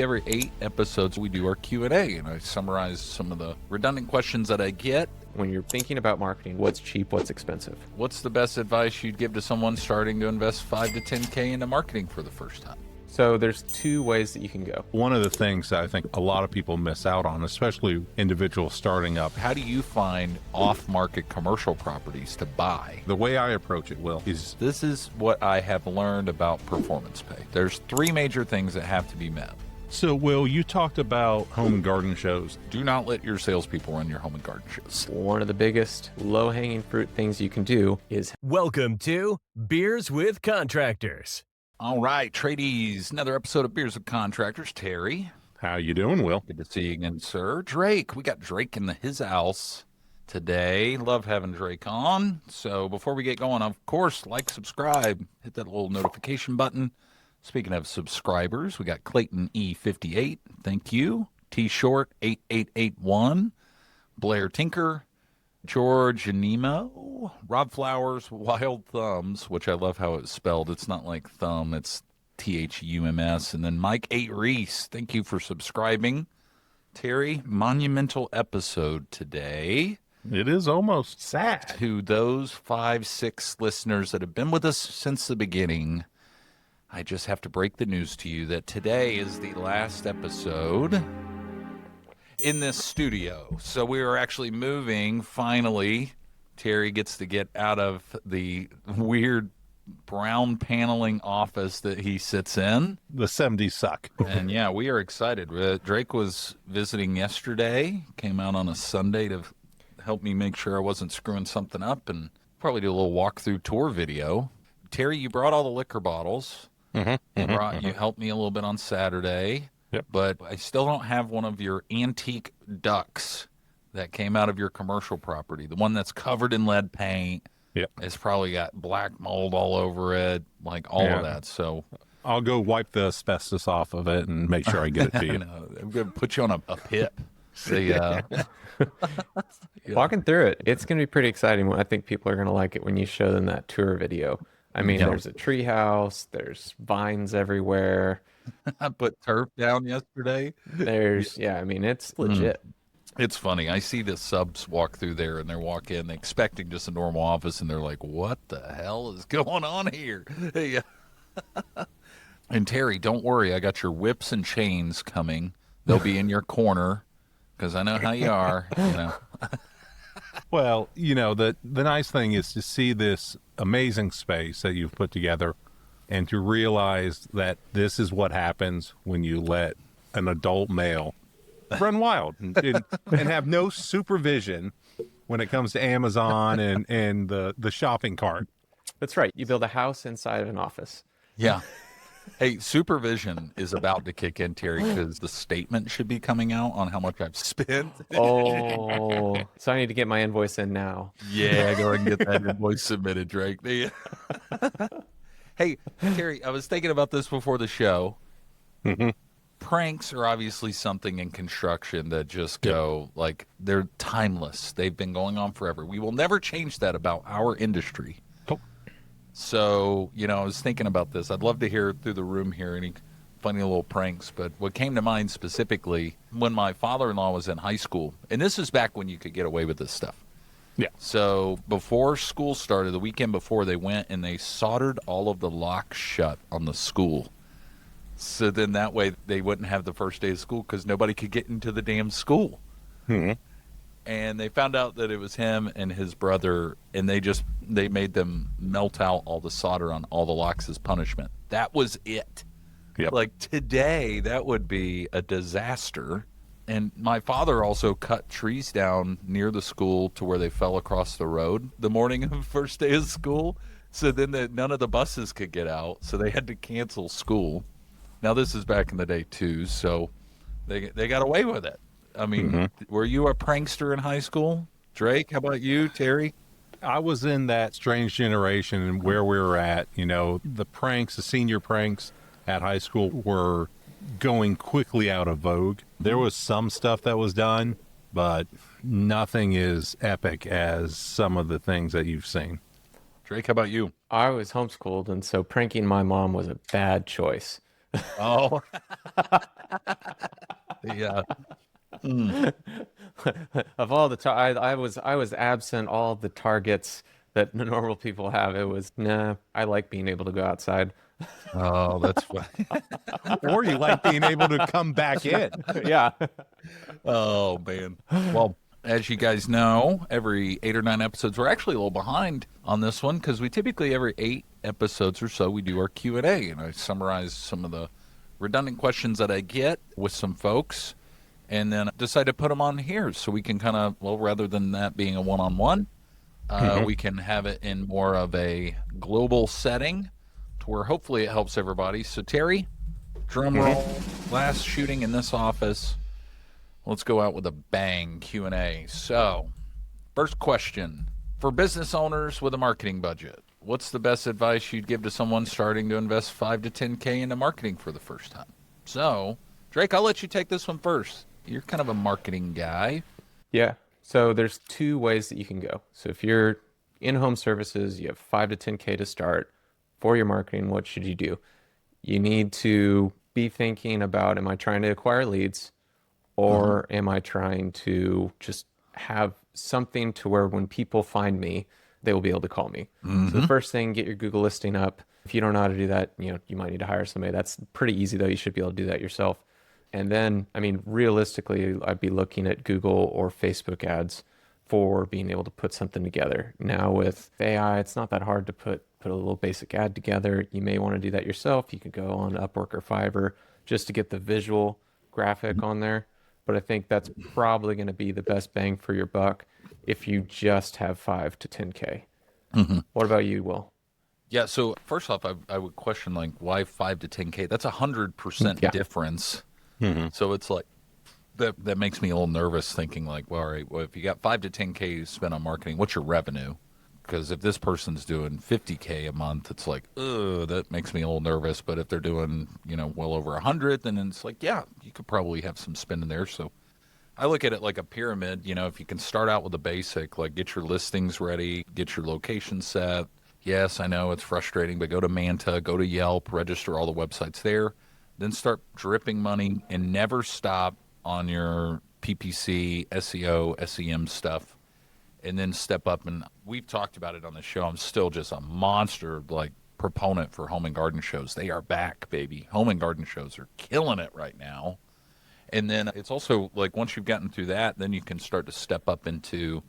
Every 8 episodes, we do our Q&A, and I summarize some of the redundant questions that I get. When you're thinking about marketing, what's cheap, what's expensive? What's the best advice you'd give to someone starting to invest 5 to 10K into marketing for the first time? So there's 2 ways that you can go. One of the things that I think a lot of people miss out on, especially individuals starting up. How do you find off-market commercial properties to buy? The way I approach it, Will, is This is what I have learned about performance pay. There's 3 major things that have to be met. so, Will, you talked about home and garden shows. Do not let your salespeople run your home and garden shows. One of the biggest low-hanging fruit things you can do is Welcome to Beers with Contractors. All right, tradies, another episode of Beers with Contractors. Terry, How you doing, Will? good to see you again, sir. Drake, we got Drake in his house today. Love having Drake on. So before we get going, of course, like, subscribe, hit that little notification button. Speaking of subscribers, we got Clayton E58. Thank you. T Short 8881. Blair Tinker. George Anemo. Rob Flowers. Wild Thumbs, which I love how it's spelled. It's not like thumb, it's THUMS. And then Mike 8 Reese. Thank you for subscribing. Terry, monumental episode today. It is almost sad. To those 5, 6 listeners that have been with us since the beginning, I just have to break the news to you that today is the last episode in this studio. So we are actually moving, finally. Terry gets to get out of the weird brown paneling office that he sits in. The 70s suck. And yeah, we are excited. Drake was visiting yesterday, came out on a Sunday to help me make sure I wasn't screwing something up, and probably do a little walkthrough tour video. Terry, you brought all the liquor bottles. You helped me a little bit on Saturday. Yep. But I still don't have one of your antique ducks that came out of your commercial property. The one that's covered in lead paint. Yep. It's probably got black mold all over it, like all of that. So I'll go wipe the asbestos off of it and make sure I get it to you. I'm going to put you on a pip. See, walking through it. It's going to be pretty exciting. I think people are going to like it when you show them that tour video. I mean, there's a tree house, there's vines everywhere. I put turf down yesterday. I mean, it's legit. It's funny. I see the subs walk through there, and they walk in expecting just a normal office, and they're like, what the hell is going on here? Hey, and Terry, don't worry. I got your whips and chains coming. They'll be in your corner because I know how you are. Well, the nice thing is to see this amazing space that you've put together and to realize that this is what happens when you let an adult male run wild and have no supervision when it comes to Amazon and the shopping cart. That's right. You build a house inside of an office. Yeah. Hey, supervision is about to kick in, Terry, because the statement should be coming out on how much I've spent. Oh, so I need to get my invoice in now. Yeah, go ahead and get that invoice submitted, Drake. Hey, Terry, I was thinking about this before the show. Pranks are obviously something in construction that just go, like, they're timeless. They've been going on forever. We will never change that about our industry. So, I was thinking about this. I'd love to hear through the room here any funny little pranks. But what came to mind specifically, when my father-in-law was in high school, and this is back when you could get away with this stuff. Yeah. So before school started, the weekend before, they went and they soldered all of the locks shut on the school. So then that way they wouldn't have the first day of school because nobody could get into the damn school. And they found out that it was him and his brother, and they made them melt out all the solder on all the locks as punishment. That was it. Yep. Like today, that would be a disaster. And my father also cut trees down near the school to where they fell across the road the morning of the first day of school. So then none of the buses could get out, so they had to cancel school. Now, this is back in the day, too, so they got away with it. I mean, were you a prankster in high school? Drake, how about you, Terry? I was in that strange generation and where we were at, the pranks, the senior pranks at high school were going quickly out of vogue. There was some stuff that was done, but nothing as epic as some of the things that you've seen. Drake, how about you? I was homeschooled, and so pranking my mom was a bad choice. Oh, Yeah. Of all the I was absent all the targets that normal people have. It was nah. I like being able to go outside. Oh, that's funny. Or you like being able to come back in. Yeah. Oh, man. Well, as you guys know, every 8 or 9 episodes, we're actually a little behind on this one because we typically every 8 episodes or so we do our Q&A, and I summarize some of the redundant questions that I get with some folks, and then decide to put them on here so we can kind of, well, rather than that being a one-on-one, we can have it in more of a global setting to where hopefully it helps everybody. So Terry, drum roll, last shooting in this office. Let's go out with a bang, Q&A. So, first question. For business owners with a marketing budget, what's the best advice you'd give to someone starting to invest 5 to 10K into marketing for the first time? So, Drake, I'll let you take this one first. You're kind of a marketing guy. Yeah. So there's two ways that you can go. So if you're in home services, you have 5 to 10K to start for your marketing, what should you do? You need to be thinking about, am I trying to acquire leads, or am I trying to just have something to where when people find me, they will be able to call me? So the first thing, get your Google listing up. If you don't know how to do that, you might need to hire somebody. That's pretty easy though. You should be able to do that yourself. And then, I mean, realistically, I'd be looking at Google or Facebook ads for being able to put something together. Now with AI, it's not that hard to put a little basic ad together. You may want to do that yourself. You could go on Upwork or Fiverr just to get the visual graphic on there. But I think that's probably going to be the best bang for your buck if you just have 5 to 10K. What about you, Will? Yeah, so first off, I would question, like, why 5 to 10K? That's 100% difference. So it's like, that makes me a little nervous thinking, like, well, all right, well, if you got 5 to 10K to spend on marketing, what's your revenue? Because if this person's doing 50K a month, it's like, ugh, that makes me a little nervous. But if they're doing, well over 100, then it's like, yeah, you could probably have some spend in there. So I look at it like a pyramid. If you can start out with the basic, like get your listings ready, get your location set. Yes, I know it's frustrating, but go to Manta, go to Yelp, register all the websites there, then start dripping money and never stop on your PPC, SEO, SEM stuff. And then step up, and we've talked about it on the show. I'm still just a monster, like, proponent for home and garden shows. They are back, baby. Home and garden shows are killing it right now. And then it's also, like, once you've gotten through that, then you can start to step up into,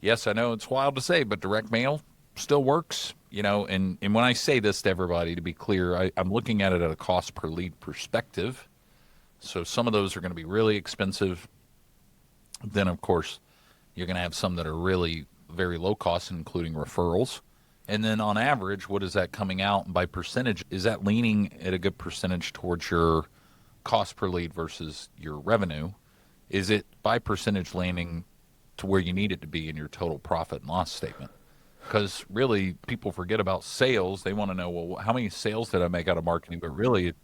yes, I know it's wild to say, but direct mail still works, and when I say this to everybody, to be clear, I'm looking at it at a cost per lead perspective. So some of those are going to be really expensive. Then, of course, you're going to have some that are really very low cost, including referrals. And then on average, what is that coming out? And by percentage, is that leaning at a good percentage towards your cost per lead versus your revenue? Is it by percentage landing to where you need it to be in your total profit and loss statement? Because really, people forget about sales. They want to know, well, how many sales did I make out of marketing? But really, it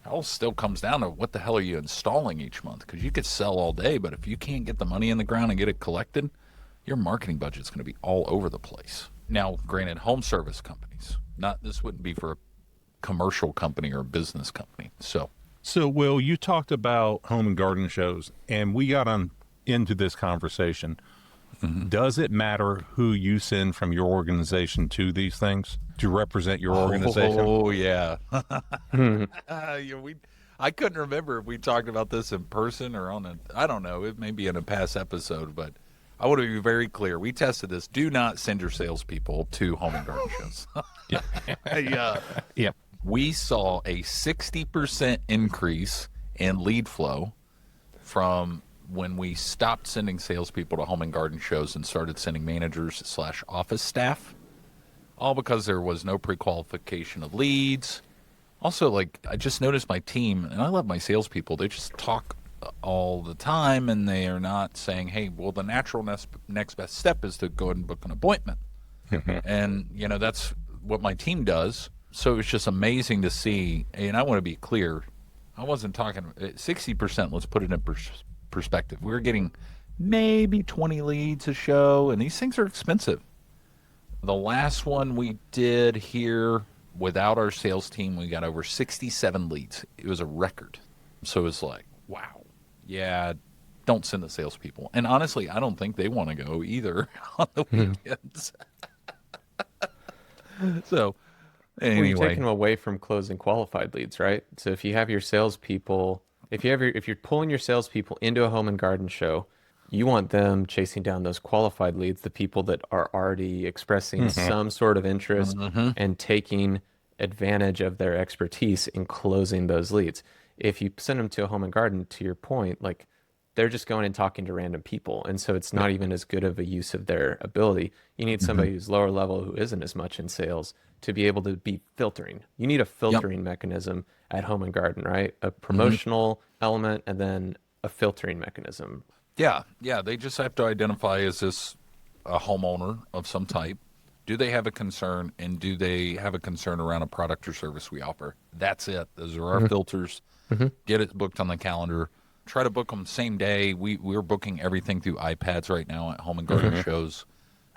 all still comes down to what the hell are you installing each month? Because you could sell all day, but if you can't get the money in the ground and get it collected, your marketing budget's going to be all over the place. Now, granted, home service companies, this wouldn't be for a commercial company or a business company. So, Will, you talked about home and garden shows, and we got into this conversation. Does it matter who you send from your organization to these things to represent your organization? Oh, yeah. I couldn't remember if we talked about this in person or I don't know, it may be in a past episode, but I want to be very clear. We tested this. Do not send your salespeople to home and garden shows. Yeah. We saw a 60% increase in lead flow from when we stopped sending salespeople to home and garden shows and started sending managers / office staff, all because there was no pre-qualification of leads. Also, like, I just noticed my team, and I love my salespeople, they just talk all the time, and they are not saying, hey, well, the natural next best step is to go ahead and book an appointment. And, that's what my team does. So it's just amazing to see, and I want to be clear, I wasn't talking 60%, let's put it in perspective. We're getting maybe 20 leads a show, and these things are expensive. The last one we did here without our sales team, we got over 67 leads. It was a record. So it's like, wow, yeah, don't send the salespeople. And honestly, I don't think they want to go either on the weekends. So Well, you're anyway, taking them away from closing qualified leads, right? So if you have your salespeople, if you're pulling your salespeople into a home and garden show, you want them chasing down those qualified leads, the people that are already expressing some sort of interest and taking advantage of their expertise in closing those leads. If you send them to a home and garden, to your point, like they're just going and talking to random people. And so it's not even as good of a use of their ability. You need somebody who's lower level who isn't as much in sales to be able to be filtering. You need a filtering mechanism at home and garden, right? A promotional element and then a filtering mechanism. yeah, yeah, they just have to identify, is this a homeowner of some type? Do they have a concern, and do they have a concern around a product or service we offer? That's it. Those are our filters. Get it booked on the calendar. Try to book them same day. We're booking everything through iPads right now at home and garden shows.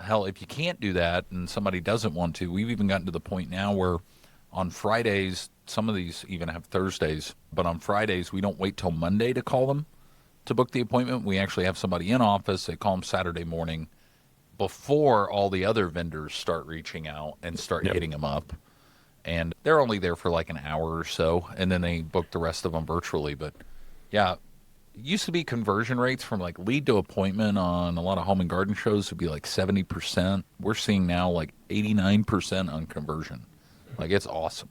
Hell, if you can't do that and somebody doesn't want to, we've even gotten to the point now where on Fridays, some of these even have Thursdays, but on Fridays, we don't wait till Monday to call them to book the appointment. We actually have somebody in office. They call them Saturday morning before all the other vendors start reaching out and start hitting them up. And they're only there for like an hour or so, and then they book the rest of them virtually. But yeah, it used to be conversion rates from like lead to appointment on a lot of home and garden shows would be like 70%. We're seeing now like 89% on conversion. Like, it's awesome.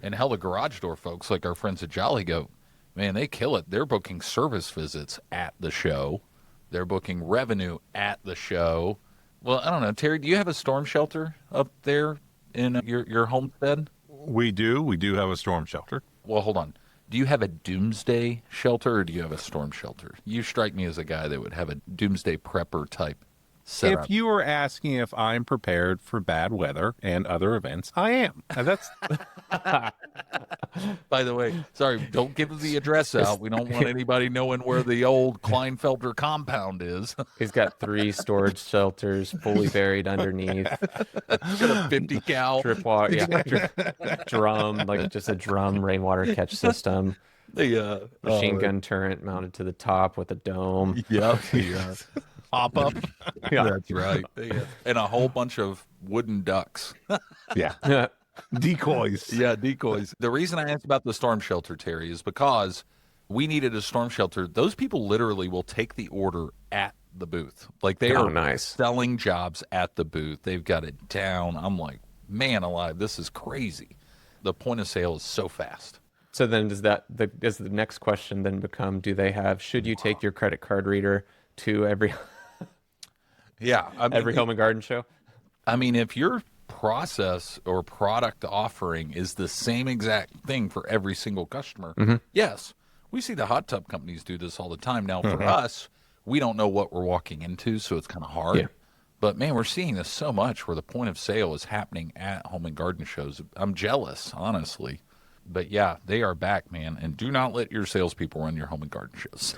And hell, the garage door folks, like our friends at Jolly Goat, man, they kill it. They're booking service visits at the show. They're booking revenue at the show. Well, I don't know, Terry, do you have a storm shelter up there in your homestead? We do. We do have a storm shelter. Well, hold on. Do you have a doomsday shelter or do you have a storm shelter? You strike me as a guy that would have a doomsday prepper type setup. If you were asking if I'm prepared for bad weather and other events, I am. And that's By the way, sorry, don't give the address out. We don't want anybody knowing where the old Kleinfelder compound is. He's got 3 storage shelters fully buried underneath. Got a 50 cal. Drip water, drum, like just a drum rainwater catch system. The Machine gun turret mounted to the top with a dome. Yep. Yeah. Pop up. Yeah. That's right. Yeah. And a whole bunch of wooden ducks. yeah, decoys. Yeah, decoys. The reason I asked about the storm shelter, Terry, is because we needed a storm shelter. Those people literally will take the order at the booth. Like, they are nice. selling jobs at the booth. They've got it down. I'm like, man alive, this is crazy. The point of sale is so fast. So then does the next question then become, should you take your credit card reader to every Yeah. I mean, every home and garden show? I mean, if your process or product offering is the same exact thing for every single customer, yes. We see the hot tub companies do this all the time. Now, for us, we don't know what we're walking into, so it's kind of hard. Yeah. But, man, we're seeing this so much where the point of sale is happening at home and garden shows. I'm jealous, honestly. But, yeah, they are back, man. And do not let your salespeople run your home and garden shows.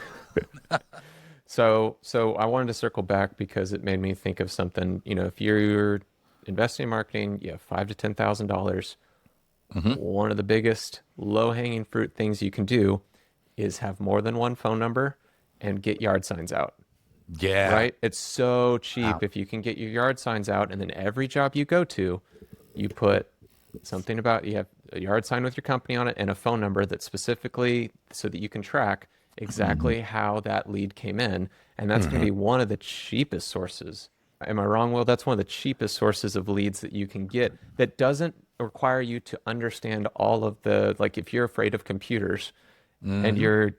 So I wanted to circle back because it made me think of something. You know, if you're investing in marketing, you have $5,000 to $10,000. One of the biggest low-hanging fruit things you can do is have more than one phone number and get yard signs out. Yeah. Right? It's so cheap if you can get your yard signs out, and then every job you go to, you put something about, you have a yard sign with your company on it and a phone number that's specifically so that you can track exactly how that lead came in. And that's going to be one of the cheapest sources. Am I wrong, Will? That's one of the cheapest sources of leads that you can get that doesn't require you to understand all of the, like, if you're afraid of computers and you're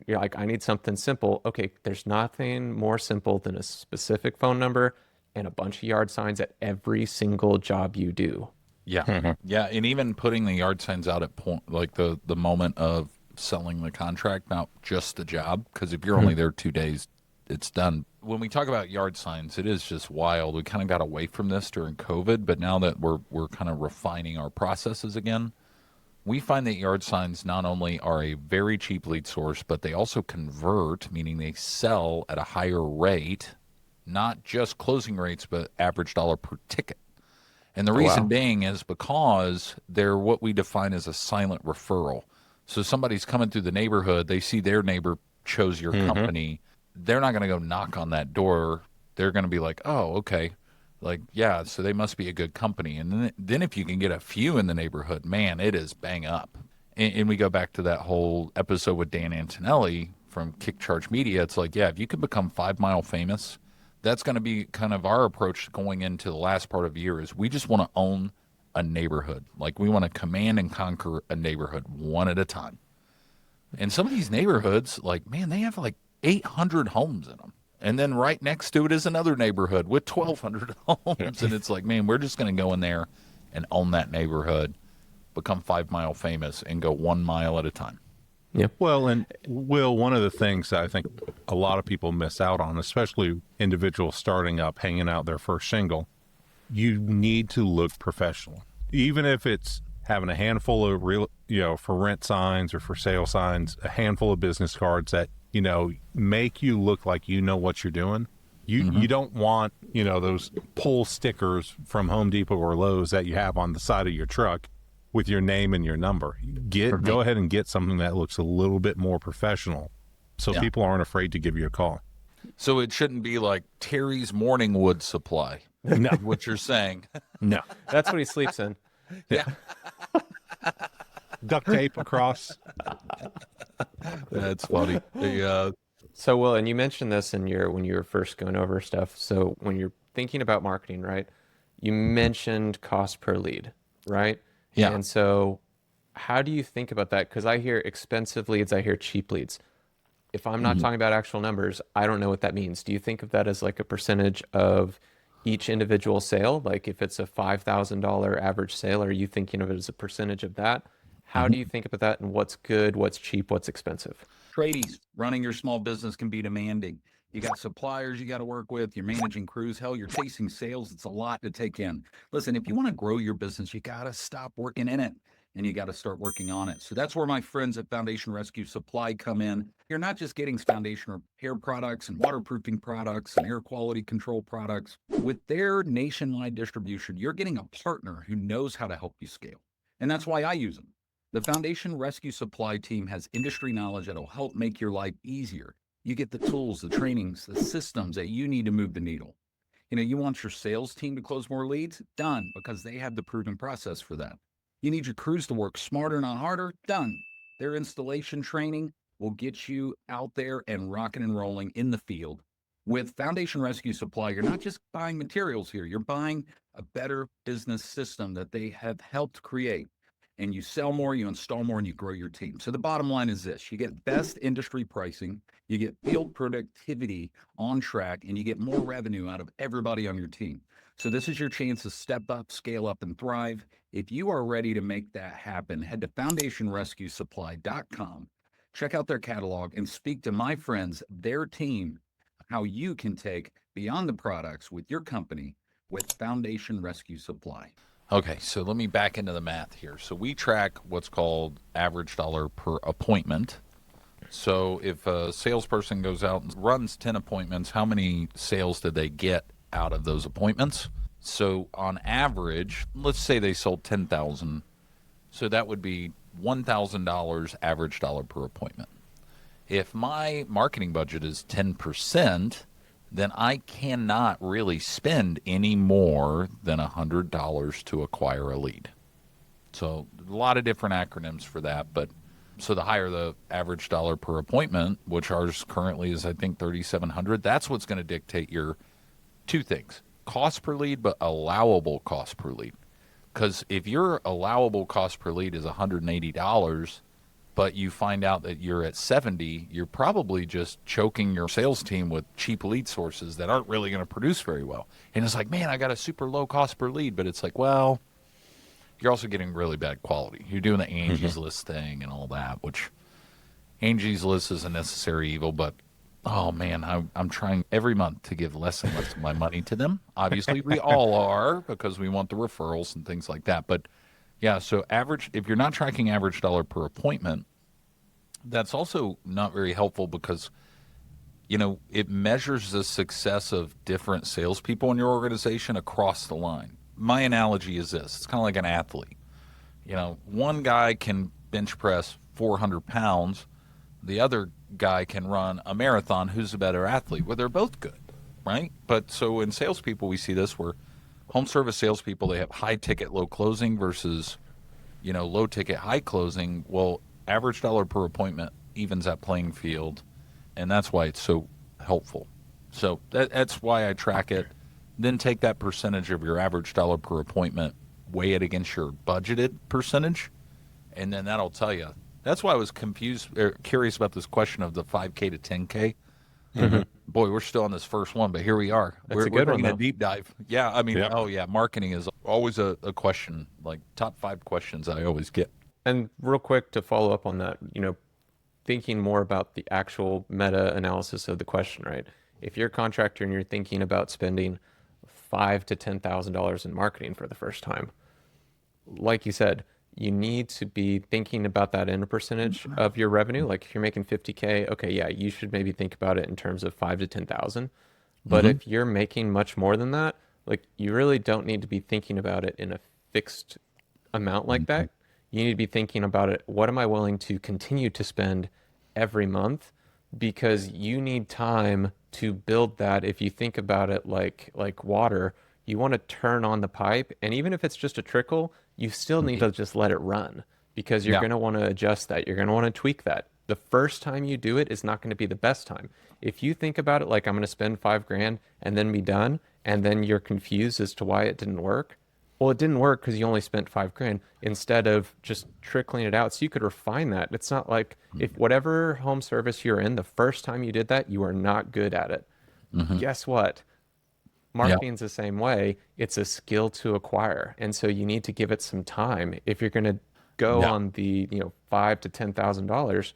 like, I need something simple. Okay, there's nothing more simple than a specific phone number and a bunch of yard signs at every single job you do. Yeah. Yeah. And even putting the yard signs out at like the moment of selling the contract, not just the job, because if you're only there 2 days, it's done. When we talk about yard signs, it is just wild. We kind of got away from this during COVID, but now that we're kind of refining our processes again, we find that yard signs not only are a very cheap lead source, but they also convert, meaning they sell at a higher rate, not just closing rates, but average dollar per ticket. And the reason being is because they're what we define as a silent referral. So somebody's coming through the neighborhood, they see their neighbor chose your company. They're not going to go knock on that door. They're going to be like, oh, okay. Like, yeah, so they must be a good company. And then if you can get a few in the neighborhood, man, it is bang up. And we go back to that whole episode with Dan Antonelli from Kick Charge Media. It's like, yeah, if you could become 5 Mile famous, that's going to be kind of our approach going into the last part of the year is we just want to own a neighborhood. Like we want to command and conquer a neighborhood one at a time. And some of these neighborhoods, like, man, they have like 800 homes in them. And then right next to it is another neighborhood with 1,200 homes. And it's like, man, we're just going to go in there and own that neighborhood, become 5 Mile famous, and go 1 mile at a time. Yeah. Well, and Will, one of the things that I think a lot of people miss out on, especially individuals starting up, hanging out their first shingle, you need to look professional. Even if it's having a handful of real, for rent signs or for sale signs, a handful of business cards that, make you look like you know what you're doing. You don't want, those pull stickers from Home Depot or Lowe's that you have on the side of your truck with your name and your number. Go ahead and get something that looks a little bit more professional so people aren't afraid to give you a call. So it shouldn't be like Terry's Morning Wood Supply. No. What you're saying. No. That's what he sleeps in. Yeah. Duct tape across. That's funny. So, Will, and you mentioned this when you were first going over stuff. So when you're thinking about marketing, right, you mentioned cost per lead, right? Yeah. And so how do you think about that? Because I hear expensive leads, I hear cheap leads. If I'm not talking about actual numbers, I don't know what that means. Do you think of that as like a percentage of each individual sale? Like if it's a $5,000 average sale, are you thinking of it as a percentage of that? How do you think about that, and what's good, what's cheap, what's expensive? Tradies, running your small business can be demanding. You got suppliers you got to work with. You're managing crews. Hell, you're chasing sales. It's a lot to take in. Listen, if you want to grow your business, you got to stop working in it and you got to start working on it. So that's where my friends at Foundation Rescue Supply come in. You're not just getting foundation repair products and waterproofing products and air quality control products. With their nationwide distribution, you're getting a partner who knows how to help you scale. And that's why I use them. The Foundation Rescue Supply team has industry knowledge that will help make your life easier. You get the tools, the trainings, the systems that you need to move the needle. You want your sales team to close more leads? Done, because they have the proven process for that. You need your crews to work smarter, not harder? Done. Their installation training will get you out there and rocking and rolling in the field. With Foundation Rescue Supply, you're not just buying materials here. You're buying a better business system that they have helped create. And you sell more, you install more, and you grow your team. So the bottom line is this: you get best industry pricing, you get field productivity on track, and you get more revenue out of everybody on your team. So this is your chance to step up, scale up, and thrive. If you are ready to make that happen, head to foundationrescuesupply.com, check out their catalog, and speak to my friends, their team, how you can take beyond the products with your company with Foundation Rescue Supply. Okay, so let me back into the math here. So we track what's called average dollar per appointment. So if a salesperson goes out and runs 10 appointments, how many sales did they get out of those appointments? So on average, let's say they sold 10,000. So that would be $1,000 average dollar per appointment. If my marketing budget is 10%, then I cannot really spend any more than $100 to acquire a lead. So a lot of different acronyms for that, but so the higher the average dollar per appointment, which ours currently is, I think, $3,700, that's what's going to dictate your two things: cost per lead, but allowable cost per lead. Because if your allowable cost per lead is $180, but you find out that you're at 70, you're probably just choking your sales team with cheap lead sources that aren't really going to produce very well. And it's like, man, I got a super low cost per lead, but it's like, well, you're also getting really bad quality. You're doing the Angie's List thing and all that, which Angie's List is a necessary evil, but oh man, I'm trying every month to give less and less of my money to them. Obviously, we all are, because we want the referrals and things like that. But yeah, so average, if you're not tracking average dollar per appointment, that's also not very helpful because, it measures the success of different salespeople in your organization across the line. My analogy is this: it's kind of like an athlete. One guy can bench press 400 pounds. The other guy can run a marathon. Who's a better athlete? Well, they're both good, right? But so in salespeople, we see this where home service salespeople, they have high ticket, low closing versus, low ticket, high closing. Well, average dollar per appointment evens that playing field, and that's why it's so helpful. So that's why I track it. Then take that percentage of your average dollar per appointment, weigh it against your budgeted percentage, and then that'll tell you. That's why I was curious about this question of the 5K to 10K. Mm-hmm. Boy, we're still on this first one, but here we are. We're taking a deep dive. Yeah, I mean, marketing is always a question, like top 5 questions I always get. And real quick to follow up on that, thinking more about the actual meta-analysis of the question, right? If you're a contractor and you're thinking about spending $5,000 to $10,000 in marketing for the first time, like you said, you need to be thinking about that in a percentage of your revenue. Like if you're making 50K, okay, yeah, you should maybe think about it in terms of 5 to 10,000. But if you're making much more than that, like you really don't need to be thinking about it in a fixed amount like that. You need to be thinking about it. What am I willing to continue to spend every month? Because you need time to build that. If you think about it like water, you want to turn on the pipe, and even if it's just a trickle, you still need to just let it run, because you're going to want to adjust that. You're going to want to tweak that. The first time you do it is not going to be the best time. If you think about it like I'm going to spend $5,000 and then be done, and then you're confused as to why it didn't work, well, it didn't work because you only spent $5,000 instead of just trickling it out. So you could refine that. It's not like if whatever home service you're in, the first time you did that, you are not good at it. Guess what? Marketing's the same way. It's a skill to acquire. And so you need to give it some time. If you're going to go on the, $5,000 to $10,000,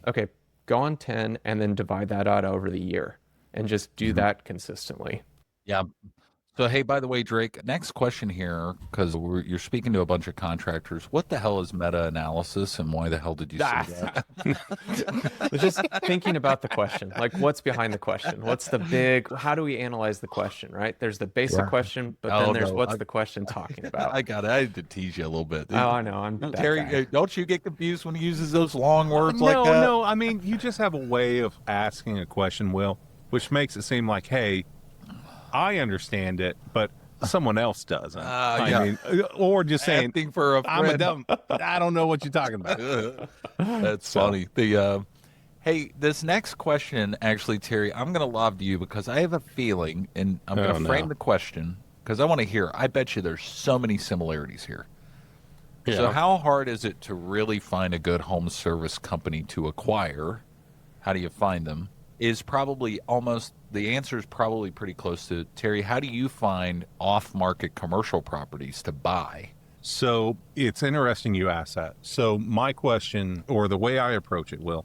okay, go on 10 and then divide that out over the year and just do that consistently. Yeah. So, hey, by the way, Drake, next question here, because you're speaking to a bunch of contractors. What the hell is meta-analysis, and why the hell did you say that? Just thinking about the question, like what's behind the question? What's the big, how do we analyze the question, right? There's the basic question, but then there's what's the question talking about? I had to tease you a little bit. Oh, I know. I'm Terry, that guy. don't you get confused when he uses those long words like that? No, I mean, you just have a way of asking a question, Will, which makes it seem like, hey, I understand it, but someone else doesn't. I mean, or just saying, Acting for a friend. I'm a dumb, I don't know what you're talking about. That's funny. Hey, this next question, actually, Terry, I'm going to lob to you because I have a feeling, and I'm going to frame the question because I want to hear. I bet you there's so many similarities here. Yeah. So how hard is it to really find a good home service company to acquire? How do you find them? Is probably the answer is probably pretty close to Terry. How do you find off-market commercial properties to buy? So it's interesting you ask that. So my question, or the way I approach it, Will,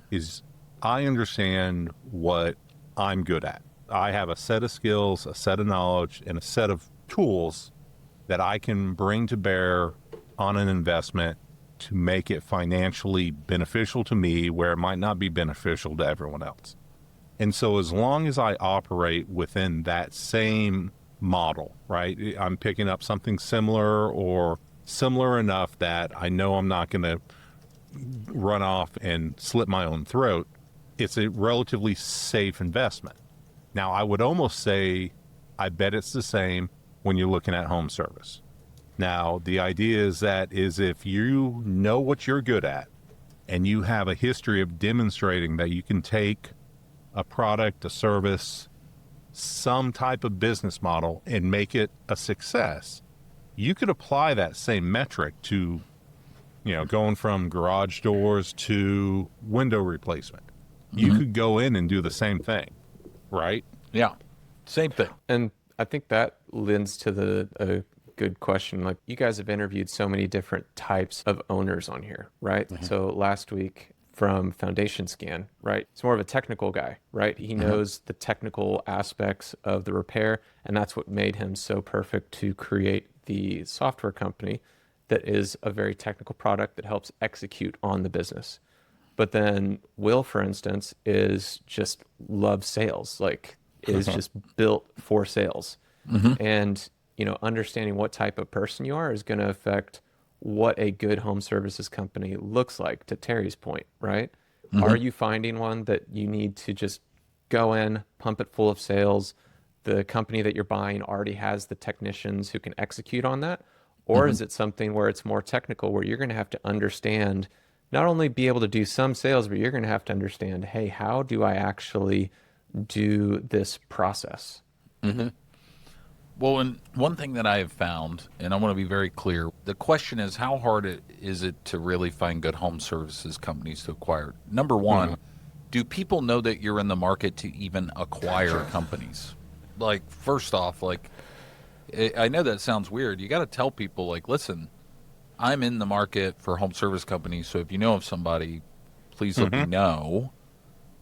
is I understand what I'm good at. I have a set of skills, a set of knowledge, and a set of tools that I can bring to bear on an investment to make it financially beneficial to me where it might not be beneficial to everyone else. And so as long as I operate within that same model, right, I'm picking up something similar or similar enough that I know I'm not going to run off and slit my own throat, it's a relatively safe investment. Now, I would almost say I bet it's the same when you're looking at home service. Now, the idea is if you know what you're good at and you have a history of demonstrating that you can take a product, a service, some type of business model and make it a success, you could apply that same metric to, going from garage doors to window replacement. You could go in and do the same thing, right? Yeah, same thing. And I think that lends to a good question. Like, you guys have interviewed so many different types of owners on here, right? So last week from Foundation Scan, right? It's more of a technical guy, right? He knows the technical aspects of the repair, and that's what made him so perfect to create the software company that is a very technical product that helps execute on the business. But then Will, for instance, is just loves sales, like is just built for sales. And, understanding what type of person you are is going to affect what a good home services company looks like, to Terry's point, right? Are you finding one that you need to just go in, pump it full of sales? The company that you're buying already has the technicians who can execute on that? Or is it something where it's more technical, where you're going to have to understand, not only be able to do some sales, but you're going to have to understand, hey, how do I actually do this process? Well, and one thing that I have found, and I want to be very clear, the question is how hard is it to really find good home services companies to acquire? Number one, do people know that you're in the market to even acquire companies? Like, first off, like, I know that sounds weird. You got to tell people, like, listen, I'm in the market for home service companies, so if you know of somebody, please let me know.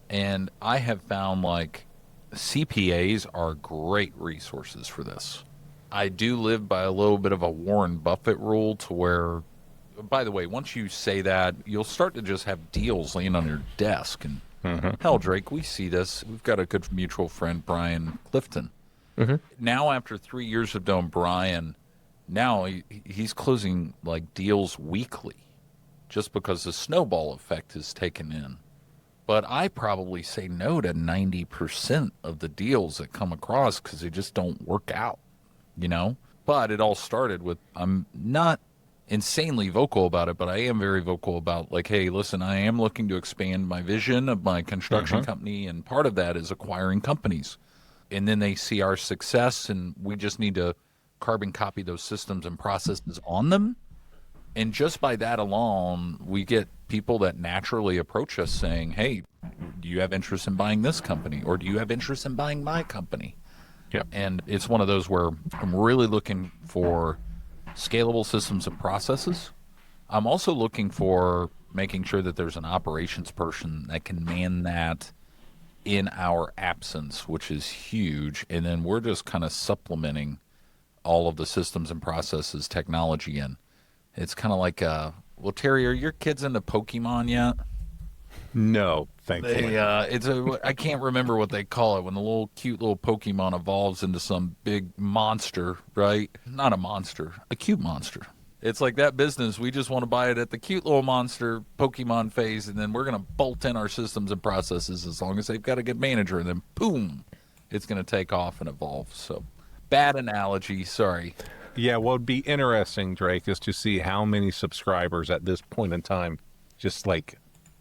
And I have found, like, CPAs are great resources for this. I do live by a little bit of a Warren Buffett rule, to where, by the way, once you say that, you'll start to just have deals laying on your desk. And hell, Drake, we see this. We've got a good mutual friend, Brian Clifton. Now, after 3 years of knowing Brian, now he's closing like deals weekly, just because the snowball effect is taken in. But I probably say no to 90% of the deals that come across because they just don't work out, you know? But it all started with, I'm not insanely vocal about it, but I am very vocal about, like, hey, listen, I am looking to expand my vision of my construction company, and part of that is acquiring companies. And then they see our success, and we just need to carbon copy those systems and processes on them. And just by that alone, we get people that naturally approach us saying, hey, do you have interest in buying this company? Or do you have interest in buying my company? Yep. And it's one of those where I'm really looking for scalable systems and processes. I'm also looking for making sure that there's an operations person that can man that in our absence, which is huge. And then we're just kind of supplementing all of the systems and processes, technology in. It's kind of like, well, Terry, are your kids into Pokemon yet? No, thankfully. I can't remember what they call it when the little cute little Pokemon evolves into some big monster, right? Not a monster, a cute monster. It's like that business. We just want to buy it at the cute little monster Pokemon phase, and then we're going to bolt in our systems and processes as long as they've got a good manager, and then boom, it's going to take off and evolve. So, bad analogy, sorry. Yeah, what would be interesting, Drake, is to see how many subscribers at this point in time just like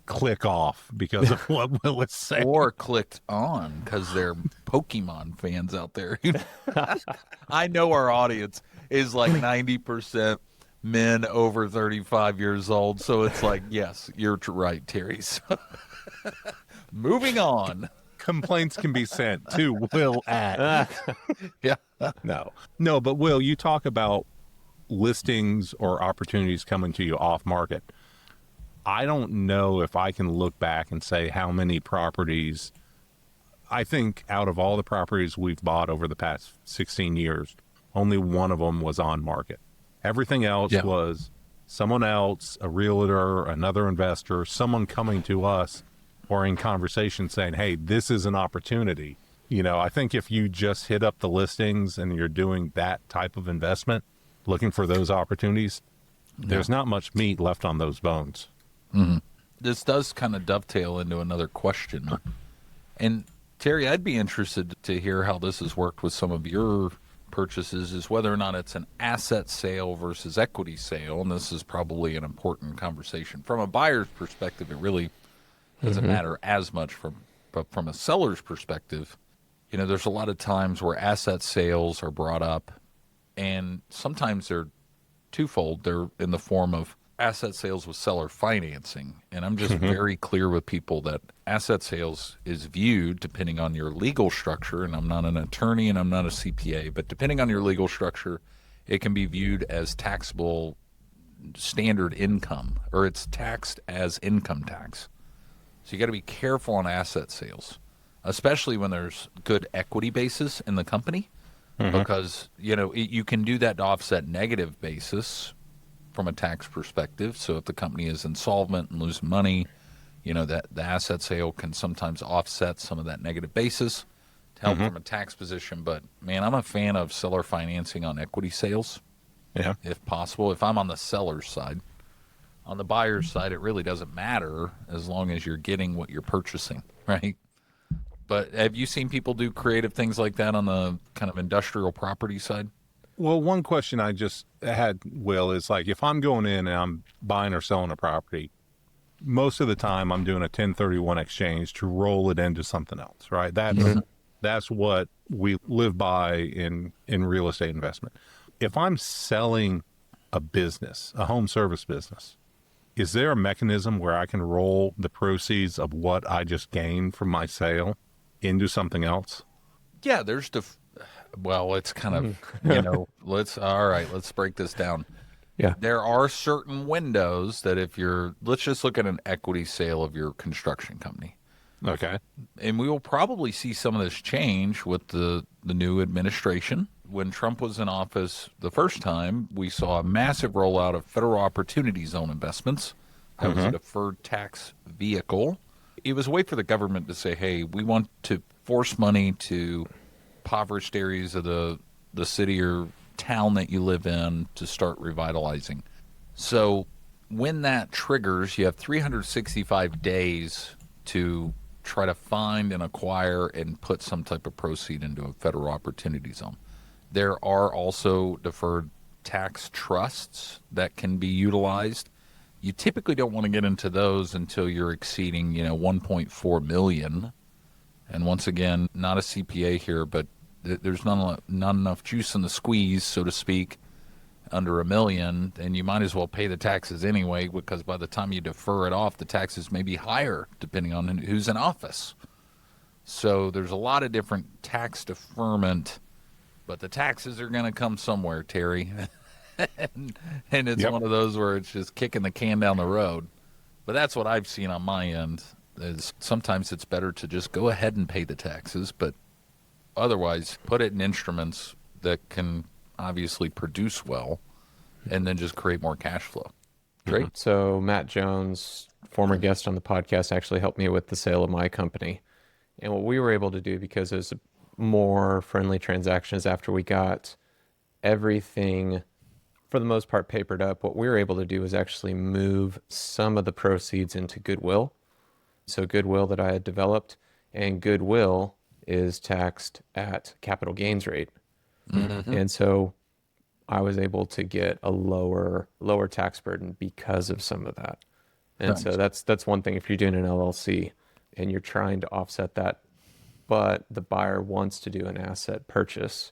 click off because of what Will is saying. Or clicked on because they're Pokemon fans out there. I know our audience is like 90% men over 35 years old. So it's like, yes, you're right, Terry. So moving on. Complaints can be sent to Will at. Yeah. No, but Will, you talk about listings or opportunities coming to you off market. I don't know if I can look back and say how many properties. I think out of all the properties we've bought over the past 16 years, only one of them was on market. Everything else was someone else, a realtor, another investor, someone coming to us or in conversation saying, hey, this is an opportunity. You know, I think if you just hit up the listings and you're doing that type of investment, looking for those opportunities, there's not much meat left on those bones. This does kind of dovetail into another question. And Terry, I'd be interested to hear how this has worked with some of your purchases, is whether or not it's an asset sale versus equity sale. And this is probably an important conversation. From a buyer's perspective, it really doesn't matter as much, but from a seller's perspective, you know, there's a lot of times where asset sales are brought up, and sometimes they're twofold. They're in the form of asset sales with seller financing. And I'm just very clear with people that asset sales is viewed, depending on your legal structure, and I'm not an attorney and I'm not a CPA, but depending on your legal structure, it can be viewed as taxable standard income, or it's taxed as income tax. So you got to be careful on asset sales, especially when there's good equity basis in the company, because, you know, you can do that to offset negative basis from a tax perspective. So if the company is insolvent and losing money, you know, that the asset sale can sometimes offset some of that negative basis to help from a tax position. But man, I'm a fan of seller financing on equity sales. Yeah. if possible, if I'm on the seller's side. On the buyer's side, it really doesn't matter as long as you're getting what you're purchasing, right? But have you seen people do creative things like that on the kind of industrial property side? Well, one question I just had, Will, is like if I'm going in and I'm buying or selling a property, most of the time I'm doing a 1031 exchange to roll it into something else, right? That's what we live by in real estate investment. If I'm selling a business, a home service business, is there a mechanism where I can roll the proceeds of what I just gained from my sale into something else? Yeah, there's well, it's kind of, let's break this down. Yeah. There are certain windows that if let's just look at an equity sale of your construction company. Okay. And we will probably see some of this change with the new administration. When Trump was in office the first time, we saw a massive rollout of federal opportunity zone investments. That was a deferred tax vehicle. It was a way for the government to say, hey, we want to force money to impoverished areas of the city or town that you live in to start revitalizing. So when that triggers, you have 365 days to try to find and acquire and put some type of proceed into a federal opportunity zone. There are also deferred tax trusts that can be utilized. You typically don't want to get into those until you're exceeding, 1.4 million. And once again, not a CPA here, but there's not enough juice in the squeeze, so to speak, under $1 million, and you might as well pay the taxes anyway, because by the time you defer it off, the taxes may be higher depending on who's in office. So there's a lot of different tax deferment, but the taxes are going to come somewhere, Terry. and it's one of those where it's just kicking the can down the road. But that's what I've seen on my end, is sometimes it's better to just go ahead and pay the taxes, but otherwise put it in instruments that can obviously produce well, and then just create more cash flow. Trey? So Matt Jones, former guest on the podcast, actually helped me with the sale of my company. And what we were able to do, because it was a more friendly transactions after we got everything, for the most part, papered up, what we were able to do was actually move some of the proceeds into goodwill. So goodwill that I had developed, and goodwill is taxed at capital gains rate. And so I was able to get a lower tax burden because of some of that. And so that's one thing. If you're doing an LLC and you're trying to offset that, but the buyer wants to do an asset purchase,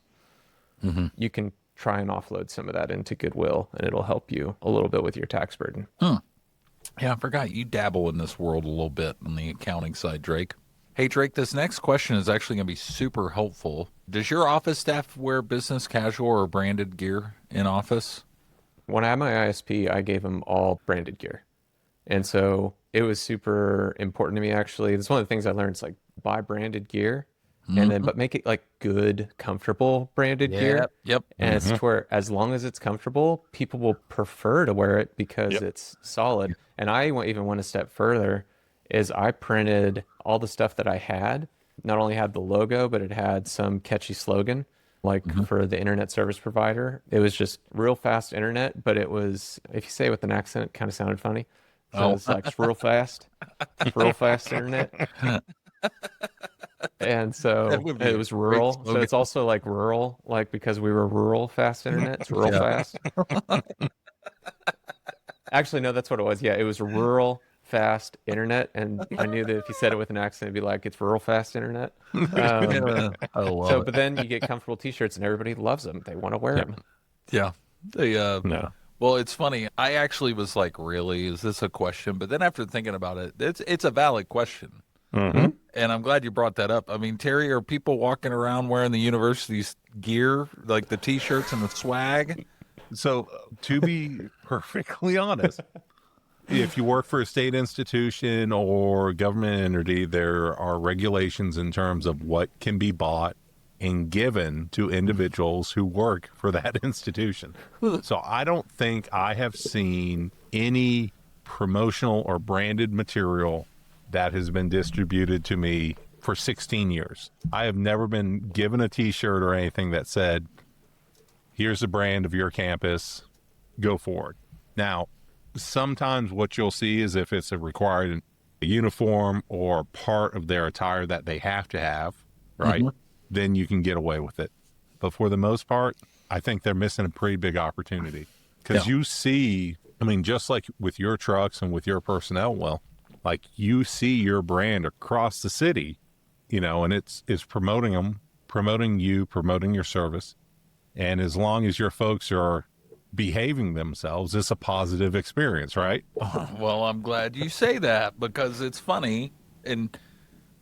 you can try and offload some of that into goodwill, and it'll help you a little bit with your tax burden. Yeah, I forgot you dabble in this world a little bit on the accounting side, Drake. Hey, Drake, this next question is actually going to be super helpful. Does your office staff wear business casual or branded gear in office? When I had my ISP, I gave them all branded gear. And so it was super important to me, actually. It's one of the things I learned. It's like, buy branded gear, and then, but make it like good, comfortable branded gear. Yep. And it's to where, as long as it's comfortable, people will prefer to wear it because it's solid. And I even went a step further, is I printed all the stuff that I had. Not only had the logo, but it had some catchy slogan, like for the internet service provider. It was just real fast internet, but it was, if you say it with an accent, it kind of sounded funny. So it's like, it's real fast internet. And so it was rural. So it's also like rural, like because we were rural fast internet. It's rural fast. Actually, no, that's what it was. Yeah, it was rural fast internet, and I knew that if you said it with an accent, it'd be like, it's rural fast internet. I love it. But then you get comfortable t-shirts, and everybody loves them. They want to wear them. Yeah. They, No. Well, it's funny. I actually was like, really? Is this a question? But then after thinking about it, it's a valid question. And I'm glad you brought that up. I mean, Terry, are people walking around wearing the university's gear, like the t-shirts and the swag? So, to be perfectly honest, if you work for a state institution or government entity, there are regulations in terms of what can be bought and given to individuals who work for that institution. So I don't think I have seen any promotional or branded material that has been distributed to me for 16 years. I have never been given a t-shirt or anything that said, Here's the brand of your campus. Go forward. Now, sometimes what you'll see is if it's a required uniform or part of their attire that they have to have, right? Then you can get away with it. But for the most part, I think they're missing a pretty big opportunity because you see, I mean, just like with your trucks and with your personnel, well, like you see your brand across the city, you know, and it's promoting them, promoting you, promoting your service. And as long as your folks are behaving themselves, it's a positive experience, right? Well, I'm glad you say that because it's funny, and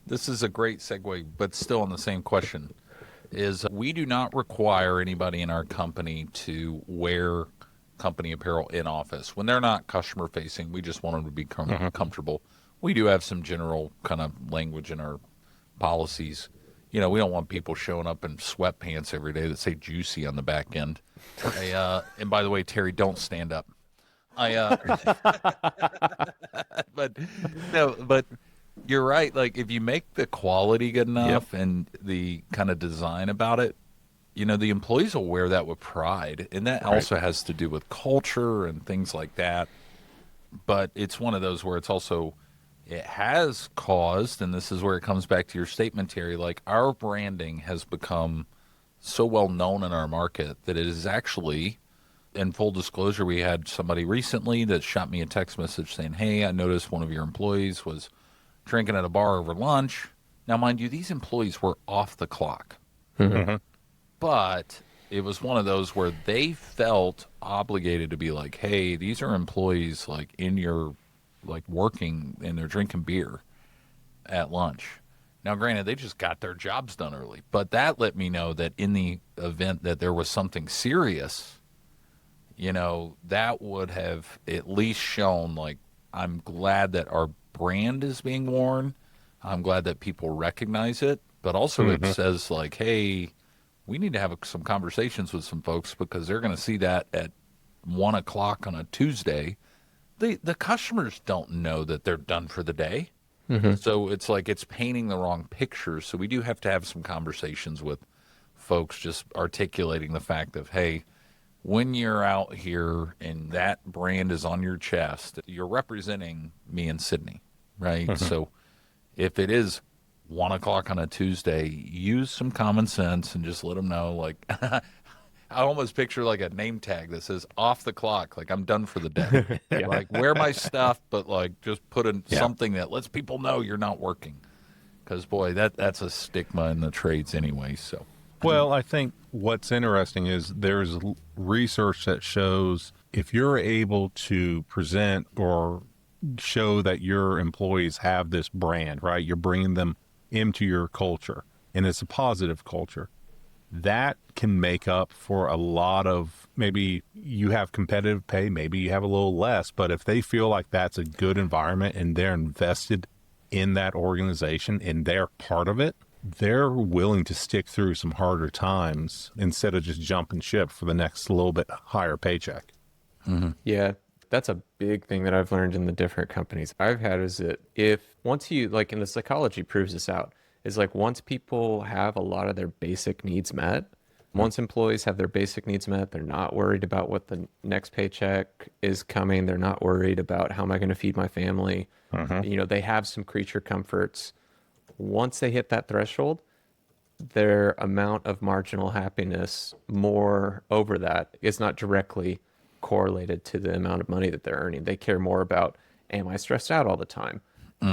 this is a great segue, but still on the same question, is we do not require anybody in our company to wear company apparel in office. When they're not customer facing, we just want them to be comfortable. We do have some general kind of language in our policies. You know, we don't want people showing up in sweatpants every day that say juicy on the back end. And by the way, Terry, don't stand up. But you're right. Like if you make the quality good enough and the kind of design about it, you know, the employees will wear that with pride. And that also has to do with culture and things like that. But it's one of those where it's also, it has caused, and this is where it comes back to your statement, Terry, like our branding has become so well known in our market that it is actually, in full disclosure, we had somebody recently that shot me a text message saying, hey, I noticed one of your employees was drinking at a bar over lunch. Now, mind you, these employees were off the clock. But it was one of those where they felt obligated to be like, hey, these are employees like in your, like working and they're drinking beer at lunch. Now, granted, they just got their jobs done early, but that let me know that in the event that there was something serious, you know, that would have at least shown like, I'm glad that our brand is being worn. I'm glad that people recognize it, but also it says like, hey, we need to have some conversations with some folks because they're going to see that at 1 o'clock on a Tuesday. The customers don't know that they're done for the day. So it's like it's painting the wrong picture. So we do have to have some conversations with folks just articulating the fact of, hey, when you're out here and that brand is on your chest, you're representing me and Sydney, right? So if it is 1 o'clock on a Tuesday, use some common sense and just let them know, like, I almost picture like a name tag that says off the clock, like I'm done for the day. Like wear my stuff, but like just put in something that lets people know you're not working. Because boy, that's a stigma in the trades anyway. So, well, I think what's interesting is there's research that shows if you're able to present or show that your employees have this brand, right? You're bringing them into your culture, and it's a positive culture. That can make up for a lot of, maybe you have competitive pay, maybe you have a little less, but if they feel like that's a good environment and they're invested in that organization and they're part of it, they're willing to stick through some harder times instead of just jumping ship for the next little bit higher paycheck. Yeah, that's a big thing that I've learned in the different companies I've had is that if once you, like, and the psychology proves this out, is like once people have a lot of their basic needs met, once employees have their basic needs met, they're not worried about what the next paycheck is coming. They're not worried about how am I going to feed my family. You know, they have some creature comforts. Once they hit that threshold, their amount of marginal happiness more over that is not directly correlated to the amount of money that they're earning. They care more about, am I stressed out all the time?